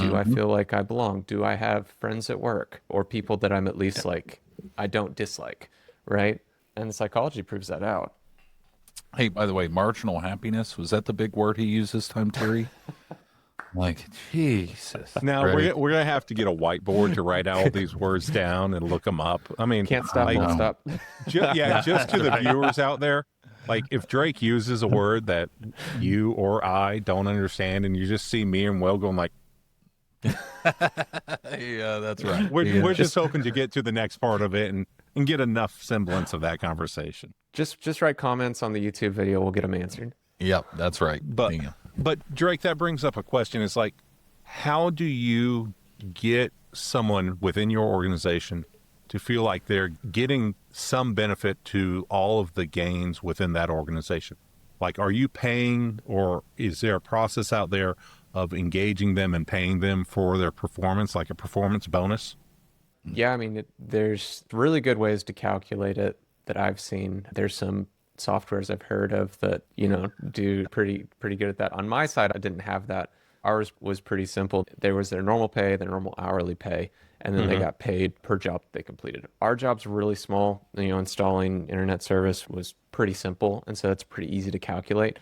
Do I feel like I belong? Do I have friends at work or people that I'm at least like, I don't dislike, right? And the psychology proves that out. hey, by the way, marginal happiness, was that the big word he used this time, Terry? Like, Jesus. Now, Right. we're going to have to get a whiteboard to write all these words down and look them up. I mean, Can't stop, like, won't stop. just to the viewers out there, like if Drake uses a word that you or I don't understand and you just see me and Will going like, Yeah, that's right. we're just hoping to get to the next part of it and get enough semblance of that conversation. Just write comments on the YouTube video. We'll get them answered. Yep, that's right. But Drake, that brings up a question. It's like, how do you get someone within your organization to feel like they're getting some benefit to all of the gains within that organization? Like, are you paying, or is there a process out there of engaging them and paying them for their performance, like a performance bonus? Yeah, I mean, there's really good ways to calculate it that I've seen. There's some softwares I've heard of that, do pretty good at that. On my side, I didn't have that. Ours was pretty simple. There was their normal pay, their normal hourly pay, and then they got paid per job they completed. Our job's really small. Installing internet service was pretty simple, and so it's pretty easy to calculate.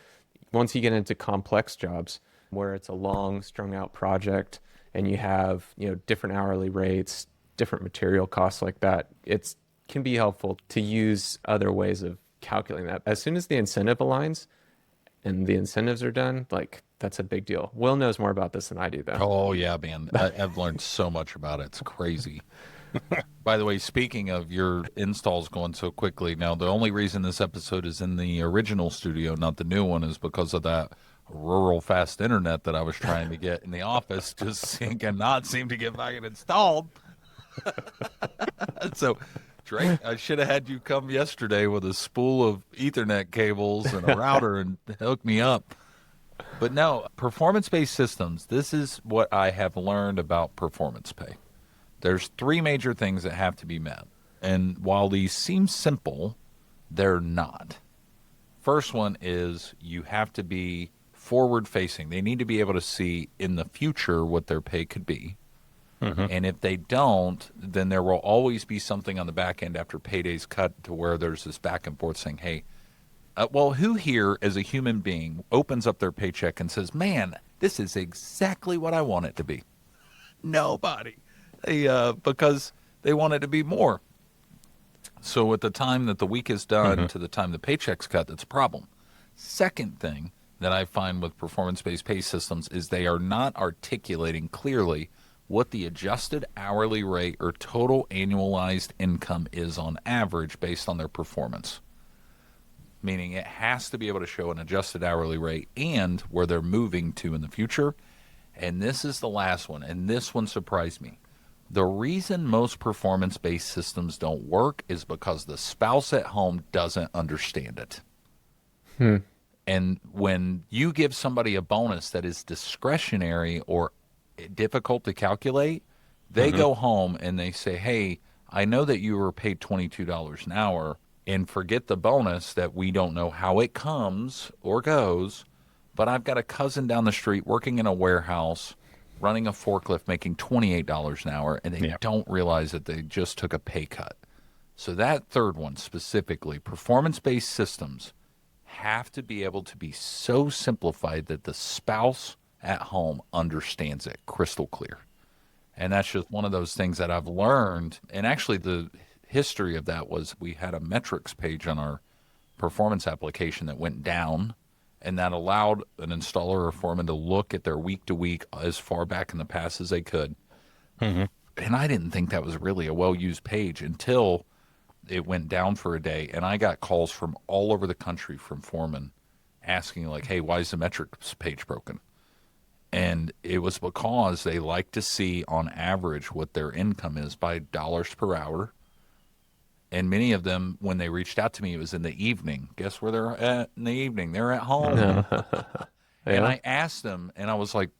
Once you get into complex jobs where it's a long, strung out project and you have, different hourly rates, different material costs like that, it can be helpful to use other ways of calculating that. As soon as the incentive aligns and the incentives are done, like, that's a big deal. Will knows more about this than I do, though. Oh, yeah, man. I've learned so much about it. It's crazy. By the way, speaking of your installs going so quickly, now the only reason this episode is in the original studio, not the new one, is because of that rural fast internet that I was trying to get in the office, just cannot seem to get fucking installed. So, Drake, I should have had you come yesterday with a spool of Ethernet cables and a router and hook me up. But no, performance-based systems, this is what I have learned about performance pay. There's three major things that have to be met. And while these seem simple, they're not. First one is you have to be forward-facing. They need to be able to see in the future what their pay could be. And if they don't, then there will always be something on the back end after payday's cut to where there's this back and forth saying, hey, well, who here as a human being opens up their paycheck and says, man, this is exactly what I want it to be? Nobody. Because they want it to be more. So at the time that the week is done to the time the paycheck's cut, that's a problem. Second thing that I find with performance-based pay systems is they are not articulating clearly what the adjusted hourly rate or total annualized income is on average based on their performance. Meaning it has to be able to show an adjusted hourly rate and where they're moving to in the future. And this is the last one, and this one surprised me. The reason most performance-based systems don't work is because the spouse at home doesn't understand it. And when you give somebody a bonus that is discretionary or difficult to calculate, they go home and they say, hey, I know that you were paid $22 an hour, and forget the bonus that we don't know how it comes or goes, but I've got a cousin down the street working in a warehouse running a forklift making $28 an hour, and they don't realize that they just took a pay cut. So that third one specifically, performance-based systems have to be able to be so simplified that the spouse at home understands it crystal clear. And that's just one of those things that I've learned. And actually the history of that was we had a metrics page on our performance application that went down, and that allowed an installer or foreman to look at their week to week as far back in the past as they could. And I didn't think that was really a well-used page until it went down for a day, and I got calls from all over the country from foremen asking, like, hey, why is the metrics page broken? And it was because they like to see on average what their income is by dollars per hour. And many of them, when they reached out to me, it was in the evening. Guess where they're at in the evening? They're at home. And I asked them, and I was like,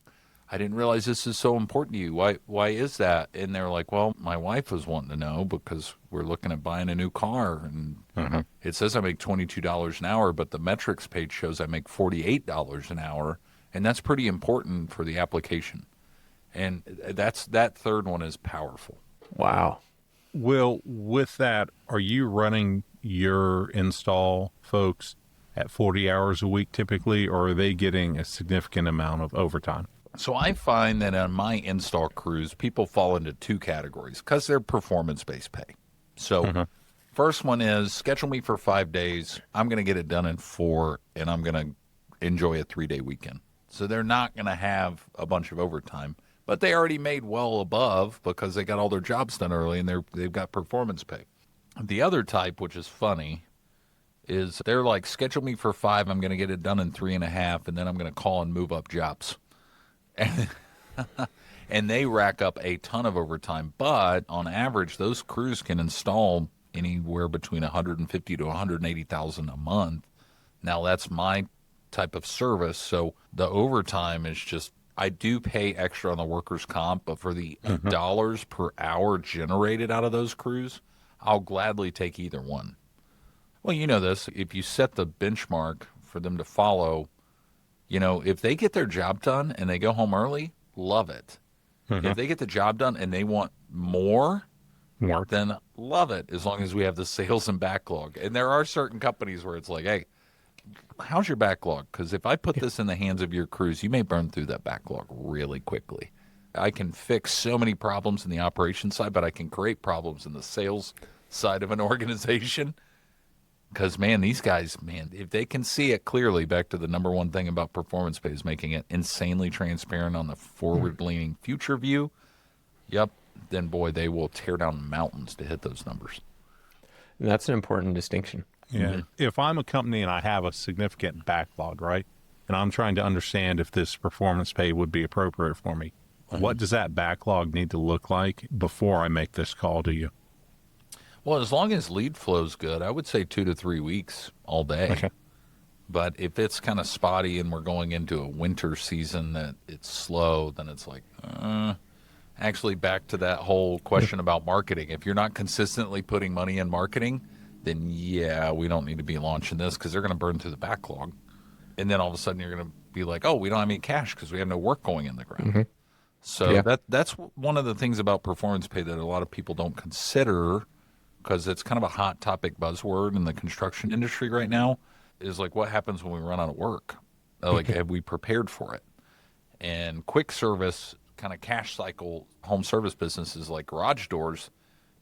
I didn't realize this is so important to you. Why is that? And they're like, well, my wife was wanting to know because we're looking at buying a new car. And it says I make $22 an hour, but the metrics page shows I make $48 an hour. And that's pretty important for the application. And that third one is powerful. Wow. Will, with that, are you running your install folks at 40 hours a week typically, or are they getting a significant amount of overtime? So I find that on my install crews, people fall into two categories because they're performance-based pay. So first one is schedule me for 5 days. I'm going to get it done in 4, and I'm going to enjoy a 3-day weekend. So they're not going to have a bunch of overtime, but they already made well above because they got all their jobs done early and they've got performance pay. The other type, which is funny, is they're like, schedule me for 5, I'm going to get it done in 3.5, and then I'm going to call and move up jobs. And and they rack up a ton of overtime. But on average, those crews can install anywhere between 150 to 180,000 a month. Now that's my type of service, so the overtime is just, I do pay extra on the workers' comp, but for the dollars per hour generated out of those crews, I'll gladly take either one. Well, you know this, if you set the benchmark for them to follow, if they get their job done and they go home early, love it. If they get the job done and they want more, then love it, as long as we have the sales and backlog. And there are certain companies where it's like, hey, how's your backlog? Because if I put this in the hands of your crews, you may burn through that backlog really quickly. I can fix so many problems in the operations side, but I can create problems in the sales side of an organization. Because, man, these guys, if they can see it clearly, back to the number one thing about performance pay is making it insanely transparent on the forward-leaning future view. Yep. Then, boy, they will tear down mountains to hit those numbers. And that's an important distinction. Yeah. If I'm a company and I have a significant backlog, right, and I'm trying to understand if this performance pay would be appropriate for me, what does that backlog need to look like before I make this call to you? Well, as long as lead flow is good, I would say 2 to 3 weeks all day. Okay. But if it's kind of spotty and we're going into a winter season that it's slow, then it's like, actually back to that whole question about marketing. If you're not consistently putting money in marketing, then yeah, we don't need to be launching this, because they're going to burn through the backlog. And then all of a sudden you're going to be like, oh, we don't have any cash because we have no work going in the ground. So that's one of the things about performance pay that a lot of people don't consider, because it's kind of a hot topic buzzword in the construction industry right now, is like, what happens when we run out of work? Like, have we prepared for it? And quick service, kind of cash cycle home service businesses like garage doors,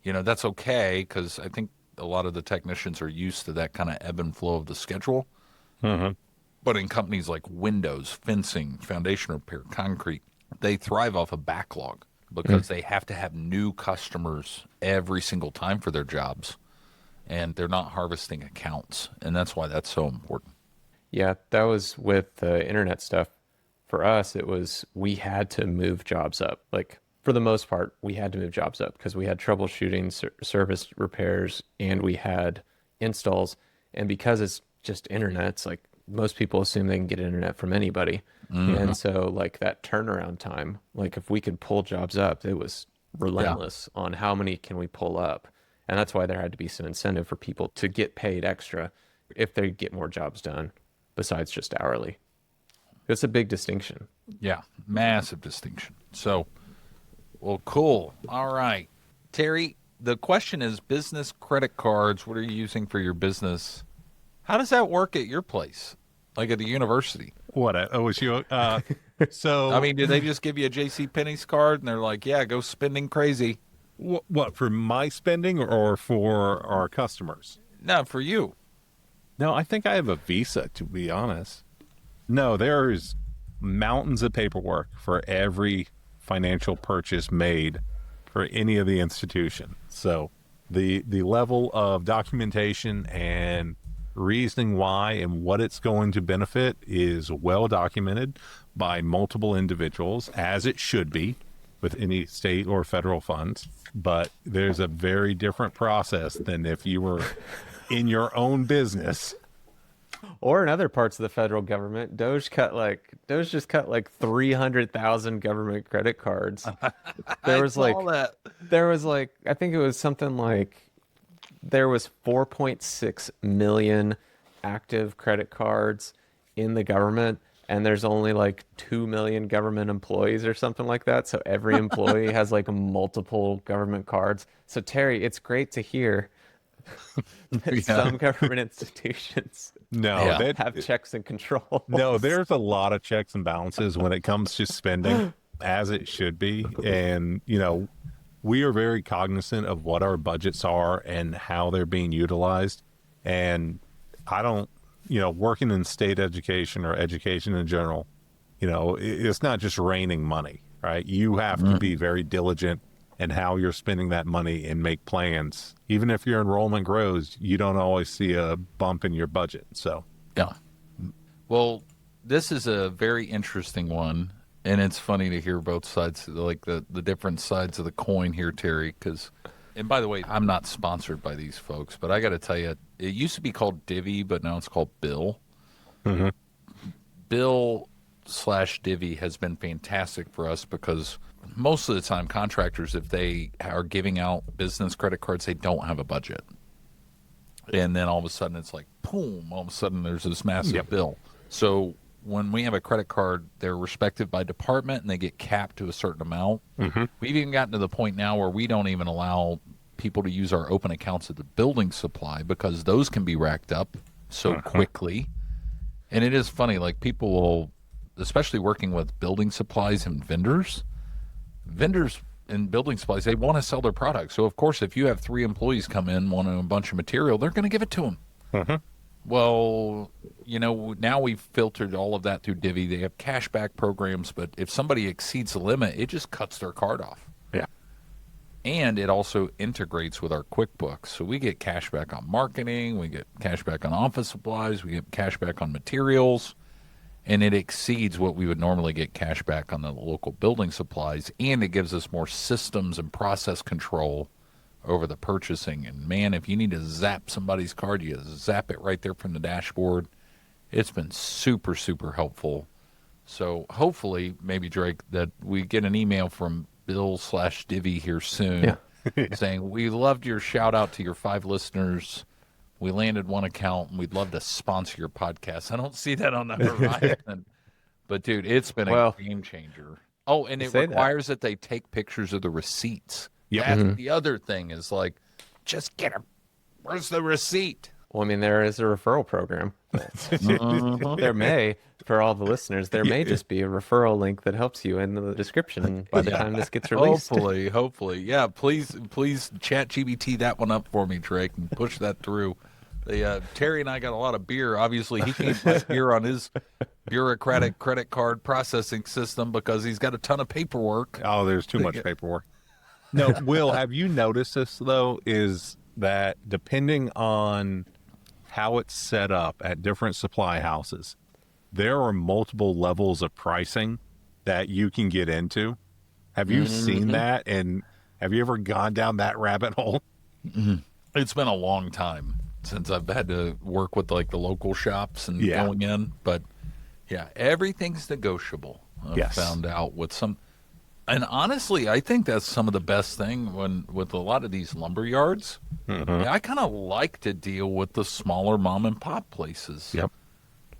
that's okay, because I think a lot of the technicians are used to that kind of ebb and flow of the schedule. But in companies like windows, fencing, foundation repair, concrete, they thrive off a backlog, because they have to have new customers every single time for their jobs, and they're not harvesting accounts. And that's why that's so important. Yeah, that was with the internet stuff. For us, it was, we had to move jobs up. Like, for the most part, we had to move jobs up because we had troubleshooting, service repairs, and we had installs. And because it's just internet, it's like most people assume they can get internet from anybody. And so, like, that turnaround time, like, if we could pull jobs up, it was relentless on how many can we pull up. And that's why there had to be some incentive for people to get paid extra if they get more jobs done besides just hourly. It's a big distinction. Yeah, massive distinction. So, well, cool. All right. Terry, the question is business credit cards. What are you using for your business? How does that work at your place, like at the university? What, at OSU? So, I mean, do they just give you a J.C. Penney's card and they're like, yeah, go spending crazy? what, for my spending or for our customers? No, for you. No, I think I have a Visa, to be honest. No, there's mountains of paperwork for every financial purchase made for any of the institution. So the level of documentation and reasoning why and what it's going to benefit is well documented by multiple individuals, as it should be with any state or federal funds. But there's a very different process than if you were in your own business. Or in other parts of the federal government, Doge just cut like 300,000 government credit cards. There was I think it was something like there was 4.6 million active credit cards in the government, and there's only like 2 million government employees or something like that. So every employee has like multiple government cards. So Terry, it's great to hear that some government institutions have checks and controls. No, there's a lot of checks and balances when it comes to spending, as it should be. And, we are very cognizant of what our budgets are and how they're being utilized. And I don't, working in state education or education in general, it's not just raining money, right? You have to be very diligent in how you're spending that money and make plans. Even if your enrollment grows, you don't always see a bump in your budget. So, yeah. Well, this is a very interesting one. And it's funny to hear both sides, like the different sides of the coin here, Terry. Because, and by the way, I'm not sponsored by these folks, but I got to tell you, it used to be called Divvy, but now it's called Bill. Mm-hmm. Bill/Divvy has been fantastic for us because most of the time, contractors, if they are giving out business credit cards, they don't have a budget. And then all of a sudden, it's like, boom, all of a sudden there's this massive bill. So when we have a credit card, they're respected by department and they get capped to a certain amount. Mm-hmm. We've even gotten to the point now where we don't even allow people to use our open accounts at the building supply because those can be racked up so quickly. And it is funny, like people will, especially working with building supplies and vendors in building supplies, they want to sell their products. So, of course, if you have 3 employees come in wanting a bunch of material, they're going to give it to them. Mm-hmm. Well, you know, now we've filtered all of that through Divvy. They have cashback programs, but if somebody exceeds the limit, it just cuts their card off. Yeah. And it also integrates with our QuickBooks. So we get cashback on marketing, we get cashback on office supplies, we get cashback on materials, and it exceeds what we would normally get cashback on the local building supplies, and it gives us more systems and process control over the purchasing. And man, if you need to zap somebody's card, you zap it right there from the dashboard. It's been super, super helpful. So hopefully, maybe Drake, that we get an email from Bill/Divvy here soon saying, we loved your shout out to your 5 listeners. We landed one account and we'd love to sponsor your podcast. I don't see that on the horizon. But dude, it's been a game changer. Oh, and it requires that they take pictures of the receipts. Yep. That's the other thing is like, just get a, where's the receipt? Well, I mean, there is a referral program. There may, for all the listeners, there may just be a referral link that helps you in the description by the time this gets released. Hopefully. Yeah, please chat GBT that one up for me, Drake, and push that through. Terry and I got a lot of beer. Obviously, he can't buy beer on his bureaucratic credit card processing system because he's got a ton of paperwork. Oh, there's too much paperwork. No, Will, have you noticed this, though, is that depending on how it's set up at different supply houses, there are multiple levels of pricing that you can get into. Have you seen that? And have you ever gone down that rabbit hole? It's been a long time since I've had to work with like the local shops and going in. But yeah, everything's negotiable. I've found out with some. And honestly, I think that's some of the best thing when with a lot of these lumber yards. I kind of like to deal with the smaller mom and pop places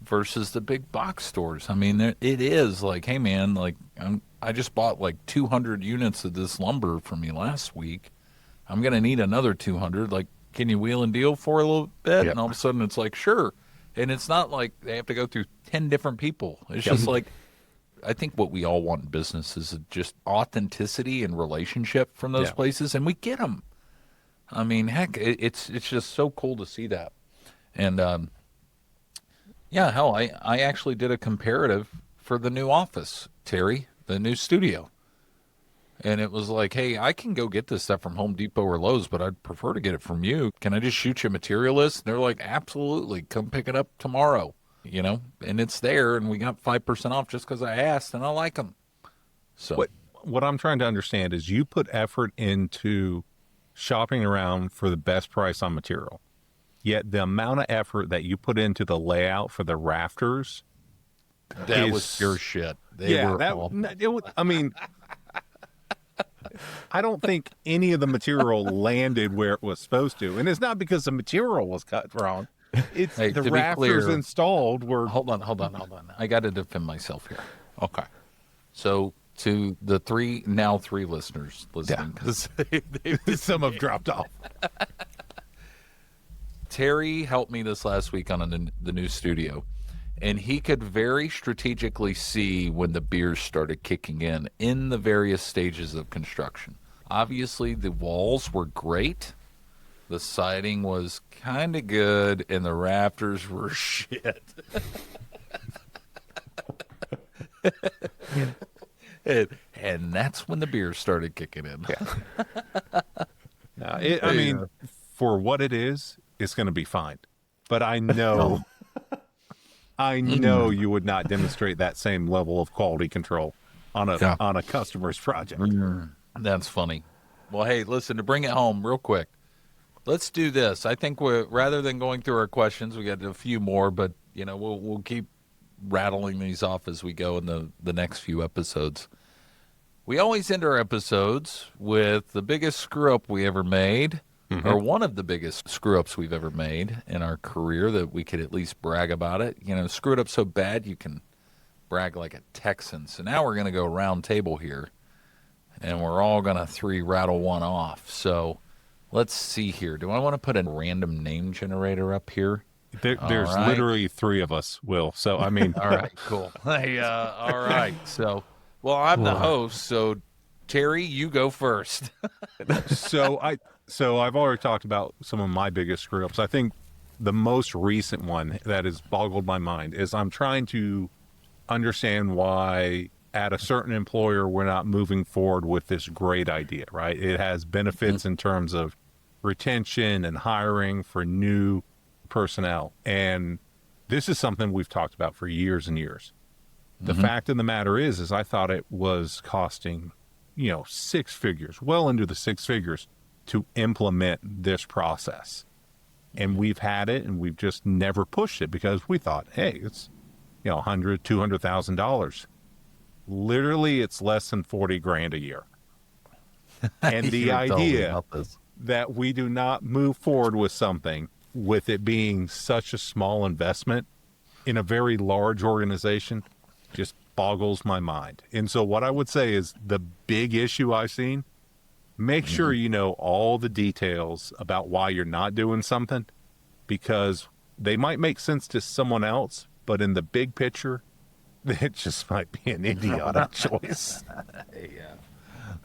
versus the big box stores. I mean, it is like, hey man, like I just bought like 200 units of this lumber for me last week. I'm gonna need another 200. Like, can you wheel and deal for a little bit? And all of a sudden, it's like, sure. And it's not like they have to go through 10 different people. It's just like, I think what we all want in business is just authenticity and relationship from those places, and we get them. I mean, heck, it's just so cool to see that. And hell, I actually did a comparative for the new office, Terry, the new studio. And it was like, hey, I can go get this stuff from Home Depot or Lowe's, but I'd prefer to get it from you. Can I just shoot you a material list? And they're like, absolutely. Come pick it up tomorrow. You know, and it's there, and we got 5% off just because I asked, and I like them. So what I'm trying to understand is you put effort into shopping around for the best price on material, yet the amount of effort that you put into the layout for the rafters, that was pure shit. I mean, I don't think any of the material landed where it was supposed to, and it's not because the material was cut wrong. It's the rafters installed were. Hold on. I got to defend myself here. Okay. So to the three listeners listening, because some have dropped off. Terry helped me this last week on the new studio, and he could very strategically see when the beers started kicking in the various stages of construction. Obviously, the walls were great. The siding was kind of good, and the rafters were shit. and that's when the beer started kicking in. I mean, for what it is, it's going to be fine. But I know, you would not demonstrate that same level of quality control on a Yeah. on a customer's project. That's funny. Well, hey, listen, to bring it home real quick, let's do this. I think rather than going through our questions, we got a few more, but we'll keep rattling these off as we go in the next few episodes. We always end our episodes with the biggest screw up we ever made, or one of the biggest screw ups we've ever made in our career that we could at least brag about it. Screw it up so bad you can brag like a Texan. So now we're going to go round table here, and we're all going to rattle one off. So let's see here. Do I want to put a random name generator up here? There's right. literally 3 of us, Will. So I mean, All right, cool. Hey, all right. So, well, I'm the host, so Terry, you go first. so I've already talked about some of my biggest screw ups. I think the most recent one that has boggled my mind is I'm trying to understand why at a certain employer we're not moving forward with this great idea, right? It has benefits in terms of retention and hiring for new personnel. And this is something we've talked about for years and years. The fact of the matter is I thought it was costing, 6 figures, well into the 6 figures to implement this process. And we've had it and we've just never pushed it because we thought, hey, it's, $100,000, $200,000. Literally, it's less than 40 grand a year. And the You were telling me idea about this. that we do not move forward with something with it being such a small investment in a very large organization just boggles my mind. And so what I would say is the big issue I've seen, make sure you know all the details about why you're not doing something, because they might make sense to someone else, but in the big picture, it just might be an idiotic choice. Yeah,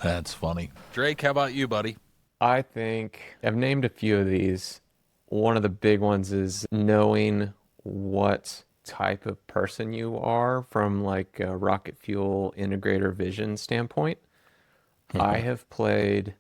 that's funny. Drake, how about you, buddy? I think I've named a few of these. One of the big ones is knowing what type of person you are from like a rocket fuel integrator vision standpoint. I have played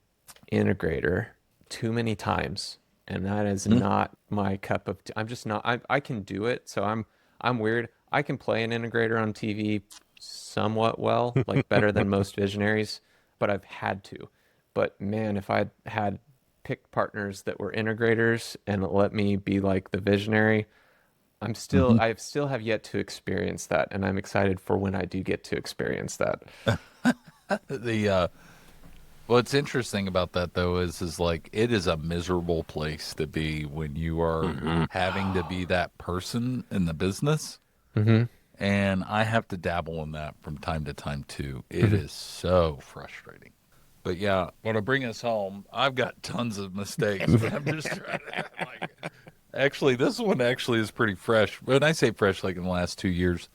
integrator too many times, and that is not my cup of tea. I'm just not. I can do it, so I'm weird. I can play an integrator on TV somewhat well, like better than most visionaries, but I've had to. But man, if I had picked partners that were integrators and let me be like the visionary, I still have yet to experience that, and I'm excited for when I do get to experience that. What's interesting about that though is like it is a miserable place to be when you are having to be that person in the business. And I have to dabble in that from time to time too. It is so frustrating. But yeah, when I bring us home, I've got tons of mistakes. But I'm just trying to actually, this one actually is pretty fresh. When I say fresh, like in the last 2 years,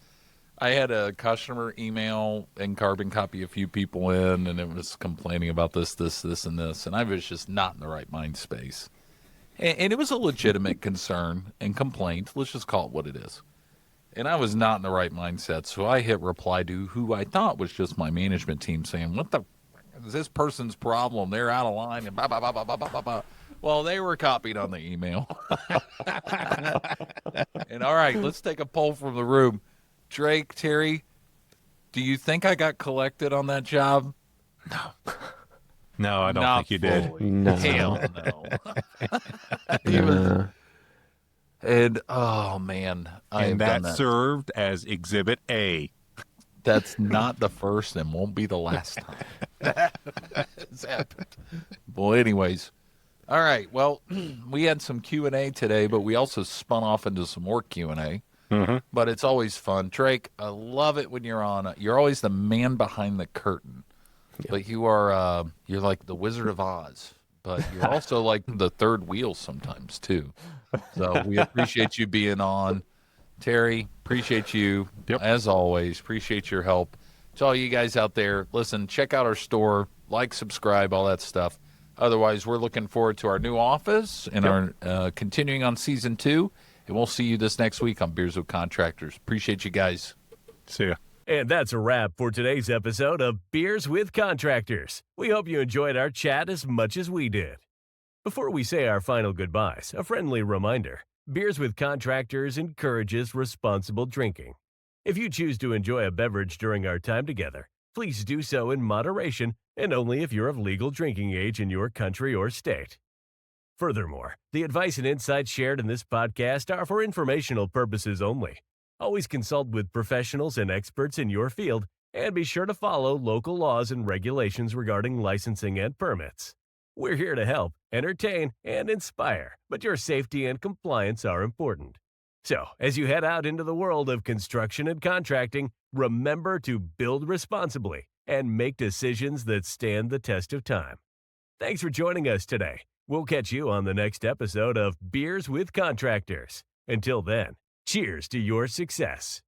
I had a customer email and carbon copy a few people in, and it was complaining about this, and this, and I was just not in the right mind space. And it was a legitimate concern and complaint. Let's just call it what it is. And I was not in the right mindset, so I hit reply to who I thought was just my management team saying, what the is this person's problem? They're out of line, and blah, blah, blah, blah, blah, blah, blah. Well, they were copied on the email. And all right, let's take a poll from the room. Drake, Terry, do you think I got collected on that job? No, I don't think you did. fully. No. Hell no. And oh man, I have And done that that. served as Exhibit A. That's not the first and won't be the last time it's happened. Well, anyways, all right. Well, we had some Q&A today, but we also spun off into some more Q&A. But it's always fun. Drake, I love it when you're on. You're always the man behind the curtain. But you're like the Wizard of Oz. But you're also like the third wheel sometimes, too. So we appreciate you being on. Terry, appreciate you. Yep. As always, appreciate your help. To all you guys out there, listen, check out our store, like, subscribe, all that stuff. Otherwise, we're looking forward to our new office and our continuing on season 2. And we'll see you this next week on Beers with Contractors. Appreciate you guys. See ya. And that's a wrap for today's episode of Beers with Contractors. We hope you enjoyed our chat as much as we did. Before we say our final goodbyes, a friendly reminder. Beers with Contractors encourages responsible drinking. If you choose to enjoy a beverage during our time together, Please do so in moderation and only if you're of legal drinking age in your country or state. Furthermore, the advice and insights shared in this podcast are for informational purposes only. Always consult with professionals and experts in your field, and be sure to follow local laws and regulations regarding licensing and permits. We're here to help, entertain, and inspire, but your safety and compliance are important. So, as you head out into the world of construction and contracting, remember to build responsibly and make decisions that stand the test of time. Thanks for joining us today. We'll catch you on the next episode of Beers with Contractors. Until then, cheers to your success.